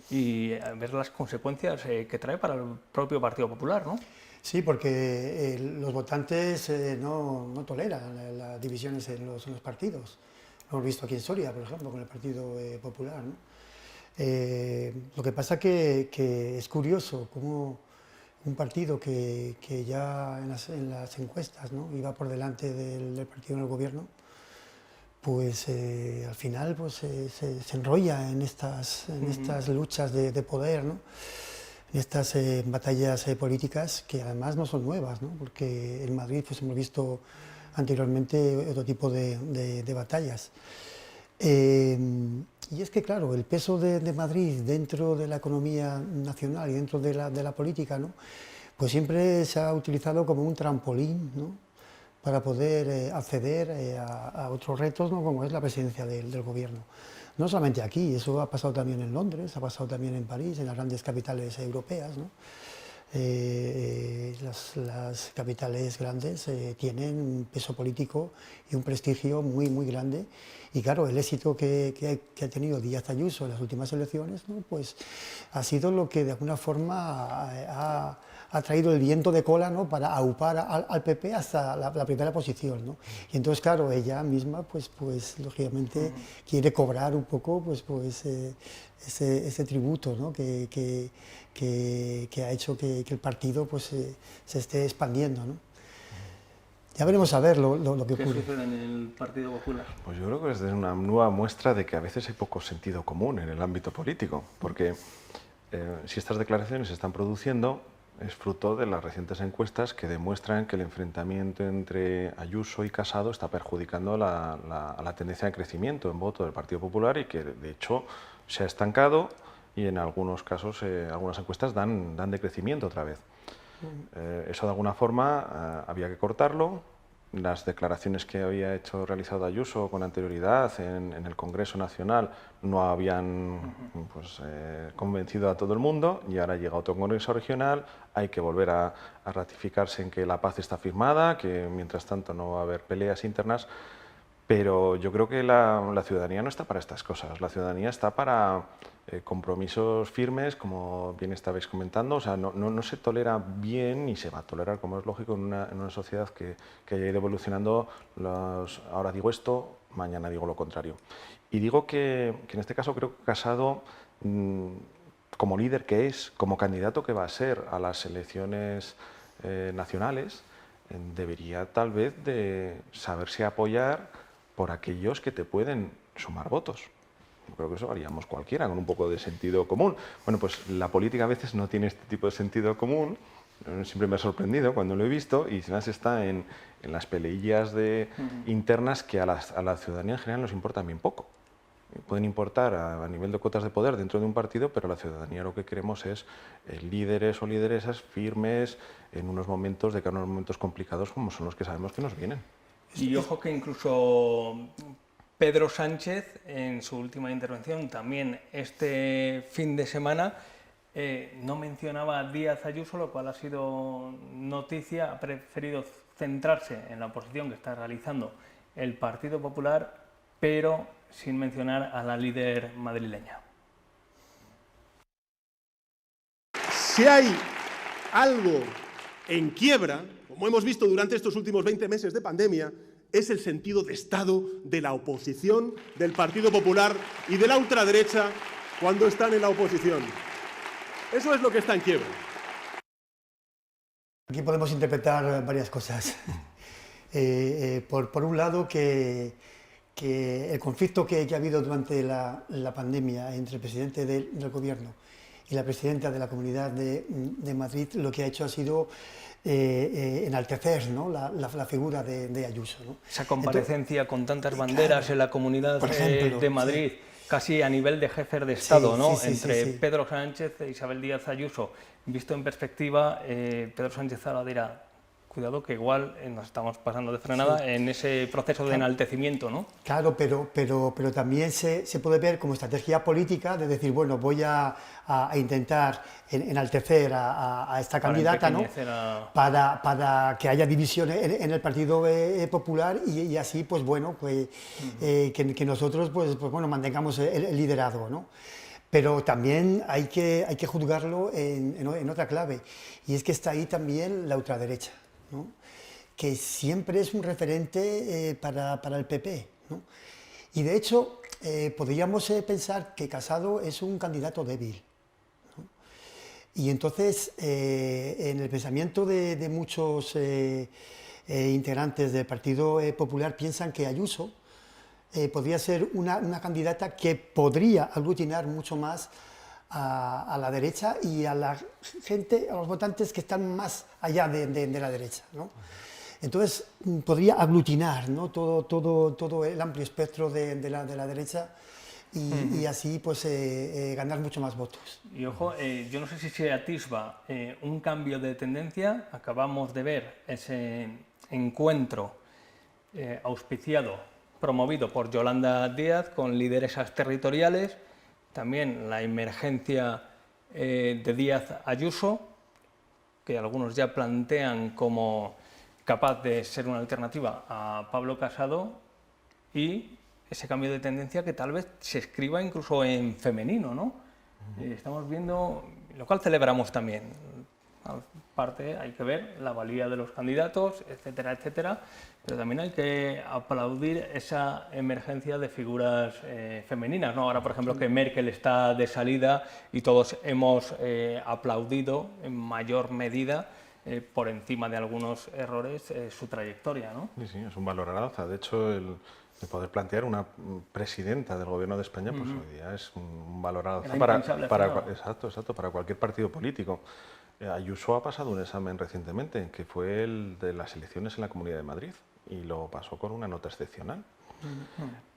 y ver las consecuencias que trae para el propio Partido Popular, ¿no? Sí, porque los votantes no toleran las divisiones en los partidos. Lo hemos visto aquí en Soria, por ejemplo, con el Partido Popular, ¿no? Lo que pasa que es curioso cómo un partido que ya en las encuestas, ¿no?, iba por delante del partido en el gobierno, pues al final pues, se enrolla en estas luchas de poder, ¿no?, en estas batallas políticas que además no son nuevas, ¿no?, porque en Madrid pues, hemos visto anteriormente otro tipo de batallas. Y es que, claro, el peso de Madrid dentro de la economía nacional y dentro de la política, ¿no?, pues siempre se ha utilizado como un trampolín, ¿no?, para poder acceder a otros retos, ¿no?, como es la presidencia del gobierno. No solamente aquí, eso ha pasado también en Londres, ha pasado también en París, en las grandes capitales europeas, ¿no? Las capitales grandes tienen un peso político y un prestigio muy, muy grande. Y claro, el éxito que ha tenido Díaz Ayuso en las últimas elecciones, ¿no?, pues ha sido lo que de alguna forma ha traído el viento de cola, ¿no?, para aupar al PP hasta la primera posición, ¿no? Y entonces, claro, ella misma, pues lógicamente quiere cobrar un poco ese tributo, ¿no?, que ha hecho que el partido pues, se esté expandiendo, ¿no? Ya veremos a ver lo que ocurre. ¿Qué sucede en el Partido Popular? Pues yo creo que es una nueva muestra de que a veces hay poco sentido común en el ámbito político, porque si estas declaraciones se están produciendo es fruto de las recientes encuestas que demuestran que el enfrentamiento entre Ayuso y Casado está perjudicando a la tendencia de crecimiento en voto del Partido Popular, y que de hecho se ha estancado, y en algunos casos algunas encuestas dan decrecimiento otra vez. Eso de alguna forma había que cortarlo. Las declaraciones que había realizado Ayuso con anterioridad en el Congreso Nacional no habían pues, convencido a todo el mundo, y ahora llega otro Congreso Regional, hay que volver a ratificarse en que la paz está firmada, que mientras tanto no va a haber peleas internas, pero yo creo que la ciudadanía no está para estas cosas. La ciudadanía está para compromisos firmes, como bien estabais comentando. O sea, no se tolera bien, ni se va a tolerar, como es lógico, en una sociedad que haya ido evolucionando. Ahora digo esto, mañana digo lo contrario. Y digo que en este caso creo que Casado, como líder que es, como candidato que va a ser a las elecciones nacionales, debería tal vez de saberse apoyar por aquellos que te pueden sumar votos. Yo creo que eso haríamos cualquiera, con un poco de sentido común. Bueno, pues la política a veces no tiene este tipo de sentido común. Siempre me ha sorprendido cuando lo he visto, y además está en las peleillas internas que a la ciudadanía en general nos importan bien poco. Pueden importar a nivel de cuotas de poder dentro de un partido, pero la ciudadanía lo que queremos es líderes o lideresas firmes en unos momentos complicados como son los que sabemos que nos vienen. Y ojo que incluso Pedro Sánchez, en su última intervención, también este fin de semana, no mencionaba a Díaz Ayuso, lo cual ha sido noticia. Ha preferido centrarse en la oposición que está realizando el Partido Popular, pero sin mencionar a la líder madrileña. Si hay algo en quiebra, como hemos visto durante estos últimos 20 meses de pandemia, es el sentido de Estado de la oposición, del Partido Popular y de la ultraderecha cuando están en la oposición. Eso es lo que está en quiebra. Aquí podemos interpretar varias cosas. Por un lado, que el conflicto que ha habido durante la pandemia entre el presidente del Gobierno y la presidenta de la Comunidad de Madrid, lo que ha hecho ha sido enaltecer, ¿no?, la figura de Ayuso, ¿no? Esa comparecencia con tantas banderas en la Comunidad de Madrid, sí, casi a nivel de jefes de Estado, sí, ¿no?, sí, entre Pedro Sánchez e Isabel Díaz Ayuso. Visto en perspectiva, Pedro Sánchez ahora dirá: cuidado que igual nos estamos pasando de frenada, sí, en ese proceso de enaltecimiento, ¿no? Claro, pero también se puede ver como estrategia política de decir, bueno, voy a intentar enaltecer a esta candidata, ¿no?, para que haya división en el Partido Popular y así, pues bueno, pues, que nosotros pues bueno, mantengamos el liderazgo, ¿no? Pero también hay que juzgarlo en otra clave, y es que está ahí también la ultraderecha, ¿no?, que siempre es un referente para el PP, ¿no? Y de hecho, podríamos pensar que Casado es un candidato débil, ¿no? Y entonces, en el pensamiento de muchos integrantes del Partido Popular, piensan que Ayuso podría ser una candidata que podría aglutinar mucho más a la derecha y a la gente, a los votantes que están más allá de la derecha, ¿no? Entonces podría aglutinar, ¿no?, todo el amplio espectro de la derecha y así pues ganar mucho más votos. Y ojo, yo no sé si se atisba un cambio de tendencia. Acabamos de ver ese encuentro auspiciado, promovido por Yolanda Díaz con lideresas territoriales, también la emergencia de Díaz Ayuso, que algunos ya plantean como capaz de ser una alternativa a Pablo Casado, y ese cambio de tendencia que tal vez se escriba incluso en femenino, ¿no? Estamos viendo, lo cual celebramos también. Aparte hay que ver la valía de los candidatos, etcétera, etcétera, pero también hay que aplaudir esa emergencia de figuras femeninas, ¿no? Ahora, por ejemplo, que Merkel está de salida y todos hemos aplaudido en mayor medida, por encima de algunos errores, su trayectoria, ¿no? Sí, sí, es un valor al alza. De hecho, el poder plantear una presidenta del Gobierno de España, pues hoy día es un valor al alza para cualquier partido político. Ayuso ha pasado un examen recientemente, que fue el de las elecciones en la Comunidad de Madrid, y lo pasó con una nota excepcional.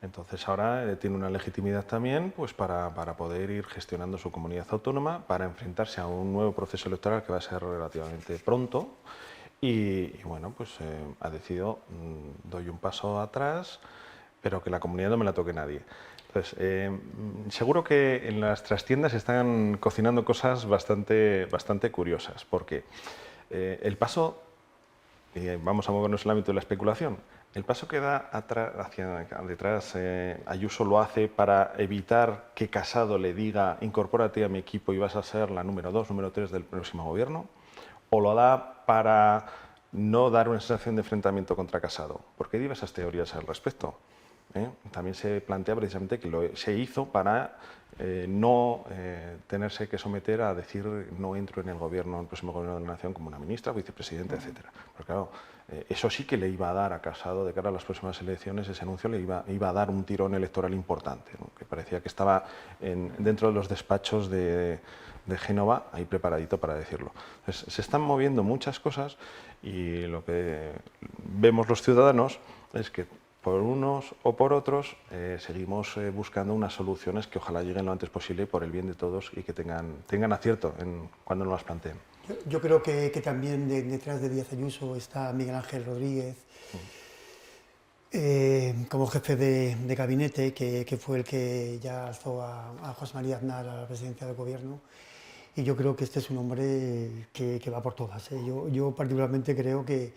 Entonces ahora tiene una legitimidad también, pues para poder ir gestionando su comunidad autónoma, para enfrentarse a un nuevo proceso electoral que va a ser relativamente pronto, y bueno, pues ha decidido, doy un paso atrás, pero que la comunidad no me la toque nadie. Entonces, seguro que en las trastiendas están cocinando cosas bastante curiosas, porque el paso, vamos a movernos en el ámbito de la especulación, el paso que da hacia detrás Ayuso lo hace para evitar que Casado le diga: incorpórate a mi equipo y vas a ser la número 2, número 3 del próximo gobierno, o lo da para no dar una sensación de enfrentamiento contra Casado. ¿Por qué hay diversas teorías al respecto? También se plantea precisamente que se hizo para no tenerse que someter a decir: no entro en el gobierno, el próximo gobierno de la nación, como una ministra, vicepresidenta, etcétera. Porque claro, eso sí que le iba a dar a Casado, de cara a las próximas elecciones, ese anuncio le iba a dar un tirón electoral importante, ¿no?, que parecía que estaba dentro de los despachos de Génova, ahí preparadito para decirlo. Entonces, se están moviendo muchas cosas, y lo que vemos los ciudadanos es que por unos o por otros seguimos buscando unas soluciones que ojalá lleguen lo antes posible por el bien de todos, y que tengan acierto cuando nos las planteen. Yo creo que también detrás de Díaz Ayuso está Miguel Ángel Rodríguez, como jefe de gabinete, que fue el que ya alzó a José María Aznar a la presidencia del gobierno, y yo creo que este es un hombre que va por todas. Yo particularmente creo que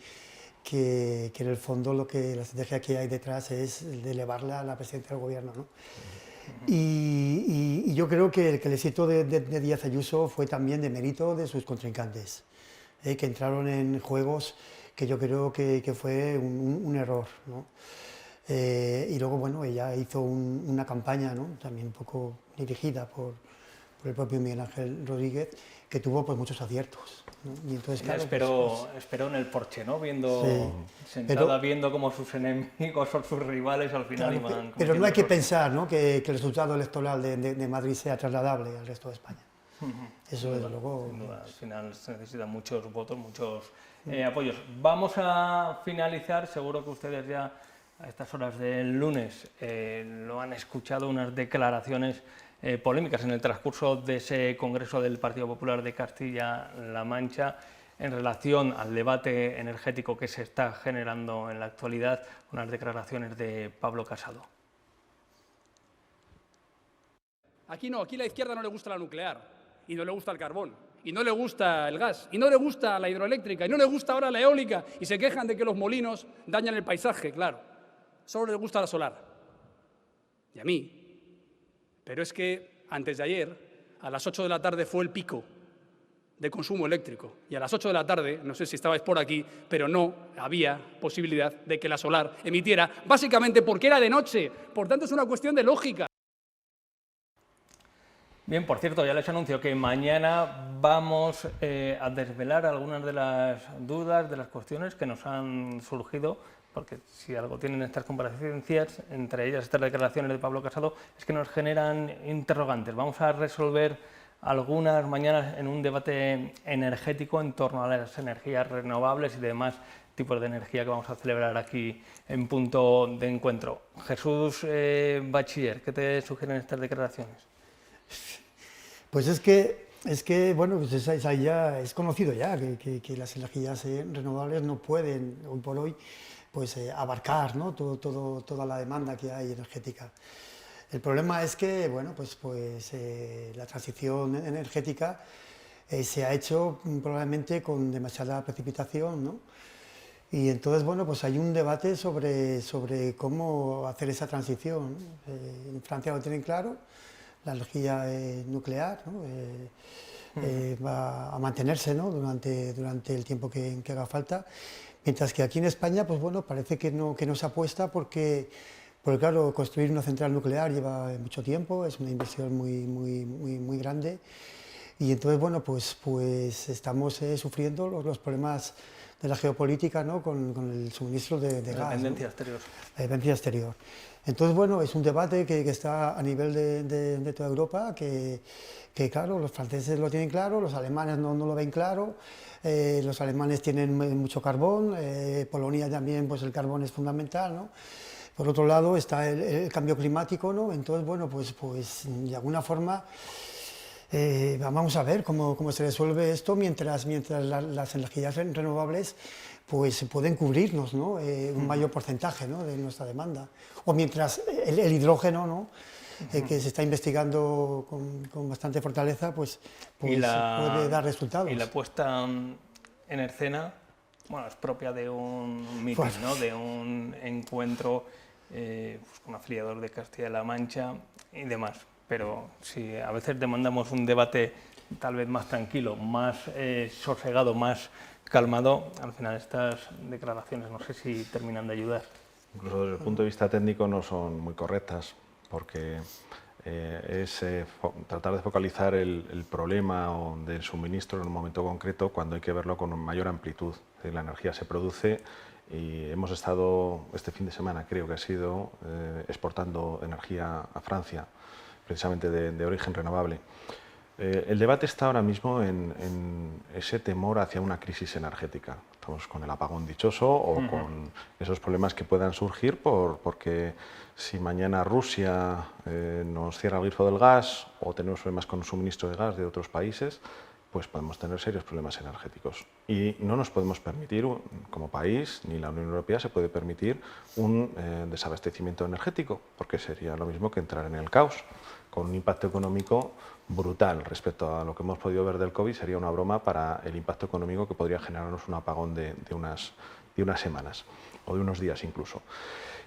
en el fondo la estrategia que hay detrás es de elevarla a la presidencia del gobierno, ¿no? Y yo creo que el éxito de Díaz Ayuso fue también de mérito de sus contrincantes, que entraron en juegos que yo creo que fue un error, ¿no? Y luego, bueno, ella hizo una campaña, ¿no?, también un poco dirigida por por el propio Miguel Ángel Rodríguez, que tuvo pues muchos aciertos, ¿no? Y entonces, claro, esperó en el porche, ¿no? Viendo, sí, sentada viendo cómo sus enemigos o sus rivales al final claro, iban... pero no hay que pensar, ¿no?, que el resultado electoral de Madrid sea trasladable al resto de España. Eso desde luego... Al final se necesitan muchos votos, muchos apoyos. Vamos a finalizar, seguro que ustedes ya a estas horas del lunes lo han escuchado, unas declaraciones polémicas en el transcurso de ese Congreso del Partido Popular de Castilla-La Mancha en relación al debate energético que se está generando en la actualidad, unas declaraciones de Pablo Casado. Aquí no, aquí a la izquierda no le gusta la nuclear, y no le gusta el carbón, y no le gusta el gas, y no le gusta la hidroeléctrica, y no le gusta ahora la eólica, y se quejan de que los molinos dañan el paisaje, claro. Solo le gusta la solar. Y a mí. Pero es que antes de ayer, a las 8 de la tarde fue el pico de consumo eléctrico. Y a las 8 de la tarde, no sé si estabais por aquí, pero no había posibilidad de que la solar emitiera, básicamente porque era de noche. Por tanto, es una cuestión de lógica. Bien, por cierto, ya les anuncio que mañana vamos a desvelar algunas de las dudas, de las cuestiones que nos han surgido, porque si algo tienen estas comparecencias, entre ellas estas declaraciones de Pablo Casado, es que nos generan interrogantes. Vamos a resolver algunas mañanas en un debate energético en torno a las energías renovables y demás tipos de energía que vamos a celebrar aquí en Punto de Encuentro. Jesús Bachiller, ¿qué te sugieren estas declaraciones? Pues es que bueno, pues es conocido ya que las energías renovables no pueden, hoy por hoy, pues abarcar, ¿no?, toda la demanda que hay energética. El problema es que, bueno, pues la transición energética se ha hecho probablemente con demasiada precipitación, ¿no? Y entonces, bueno, pues hay un debate sobre cómo hacer esa transición, ¿no? En Francia lo tienen claro, la energía nuclear, ¿no?, va a mantenerse, ¿no?, durante el tiempo que haga falta. Mientras que aquí en España, pues bueno, parece que no se apuesta porque claro, construir una central nuclear lleva mucho tiempo, es una inversión muy grande, y entonces, bueno, pues estamos sufriendo los problemas de la geopolítica, ¿no?, con el suministro de gas. La dependencia exterior. La dependencia exterior. Entonces, bueno, es un debate que está a nivel de toda Europa, que claro, los franceses lo tienen claro, los alemanes no lo ven claro, los alemanes tienen mucho carbón, Polonia también, pues el carbón es fundamental, ¿no? Por otro lado está el cambio climático, ¿no? Entonces, bueno, pues de alguna forma vamos a ver cómo se resuelve esto mientras las energías renovables pues pueden cubrirnos, ¿no?, un mayor porcentaje, ¿no?, de nuestra demanda. O mientras el hidrógeno, ¿no?, que se está investigando con bastante fortaleza, pues puede dar resultados. Y la puesta en escena, bueno, es propia de un meeting, pues, ¿no?, de un encuentro pues, con afiliados de Castilla-La Mancha y demás. Pero si a veces demandamos un debate tal vez más tranquilo, más sosegado, más calmado, al final estas declaraciones no sé si terminan de ayudar. Incluso desde el punto de vista técnico no son muy correctas, porque es tratar de focalizar el problema del suministro en un momento concreto cuando hay que verlo con mayor amplitud. La energía se produce y hemos estado este fin de semana, creo que ha sido, exportando energía a Francia, precisamente de origen renovable. El debate está ahora mismo en ese temor hacia una crisis energética. Estamos con el apagón dichoso o con esos problemas que puedan surgir porque si mañana Rusia nos cierra el grifo del gas o tenemos problemas con el suministro de gas de otros países, pues podemos tener serios problemas energéticos. Y no nos podemos permitir, como país, ni la Unión Europea se puede permitir un desabastecimiento energético, porque sería lo mismo que entrar en el caos, con un impacto económico brutal respecto a lo que hemos podido ver del COVID. Sería una broma para el impacto económico que podría generarnos un apagón de unas semanas o de unos días incluso.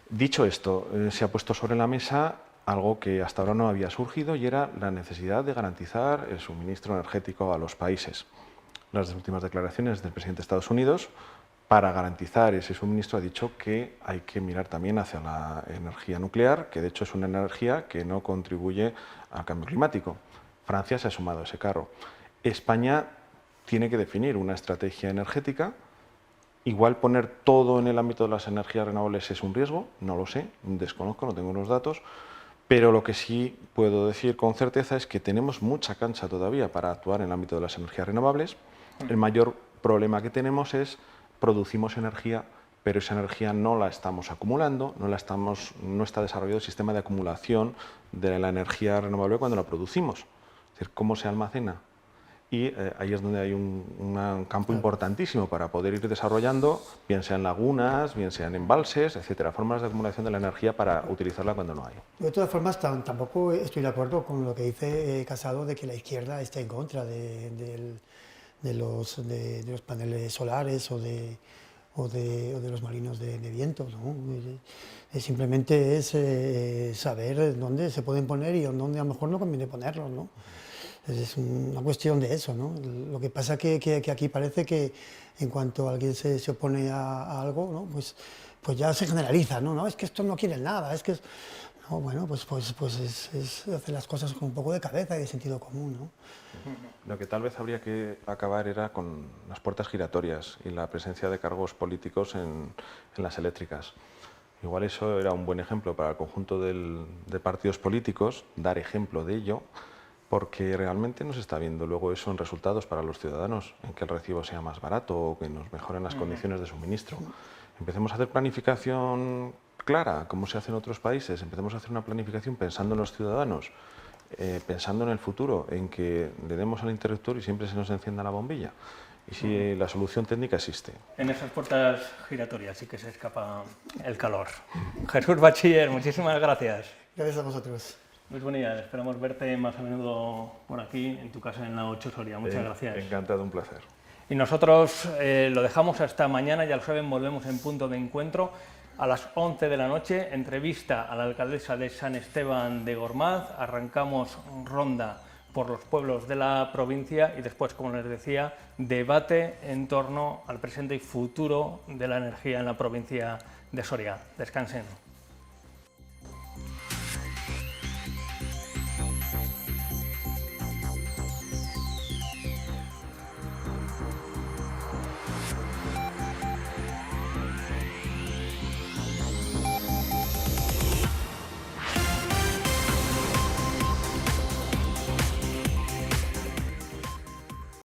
Dicho esto, se ha puesto sobre la mesa algo que hasta ahora no había surgido y era la necesidad de garantizar el suministro energético a los países. Las últimas declaraciones del presidente de Estados Unidos, para garantizar ese suministro, ha dicho que hay que mirar también hacia la energía nuclear, que de hecho es una energía que no contribuye al cambio climático. Francia se ha sumado a ese carro. España tiene que definir una estrategia energética. Igual poner todo en el ámbito de las energías renovables es un riesgo, no lo sé, desconozco, no tengo los datos, pero lo que sí puedo decir con certeza es que tenemos mucha cancha todavía para actuar en el ámbito de las energías renovables. El mayor problema que tenemos es producimos energía, pero esa energía no la estamos acumulando, no está desarrollado el sistema de acumulación de la energía renovable cuando la producimos. Es decir, cómo se almacena. Y ahí es donde hay un campo importantísimo para poder ir desarrollando, bien sean lagunas, bien sean embalses, etcétera, formas de acumulación de la energía para utilizarla cuando no hay. De todas formas, tampoco estoy de acuerdo con lo que dice Casado de que la izquierda está en contra de los paneles solares o de los molinos de viento, ¿no? Simplemente es saber dónde se pueden poner y dónde a lo mejor no conviene ponerlos, ¿no? Es una cuestión de eso, ¿no? Lo que pasa que aquí parece que en cuanto alguien se opone a algo, ¿no? pues ya se generaliza, ¿no? No, es que esto no quieren nada, es que... No, bueno, pues es hacer las cosas con un poco de cabeza y de sentido común, ¿no? Lo que tal vez habría que acabar era con las puertas giratorias y la presencia de cargos políticos en las eléctricas. Igual eso era un buen ejemplo para el conjunto de partidos políticos, dar ejemplo de ello, porque realmente no se está viendo luego eso en resultados para los ciudadanos, en que el recibo sea más barato o que nos mejoren las condiciones de suministro. Empecemos a hacer planificación clara, como se hace en otros países, empecemos a hacer una planificación pensando en los ciudadanos, pensando en el futuro, en que le demos al interruptor y siempre se nos encienda la bombilla. Y si la solución técnica existe. En esas puertas giratorias sí que se escapa el calor. Jesús Bachiller, muchísimas gracias. Gracias a vosotros. Luis Bonilla, esperamos verte más a menudo por aquí, en tu casa en la 8 Soria. Muchas gracias. Encantado, un placer. Y nosotros lo dejamos hasta mañana, ya lo saben, volvemos en punto de encuentro a las 11 de la noche, entrevista a la alcaldesa de San Esteban de Gormaz, arrancamos ronda por los pueblos de la provincia y después, como les decía, debate en torno al presente y futuro de la energía en la provincia de Soria. Descansen.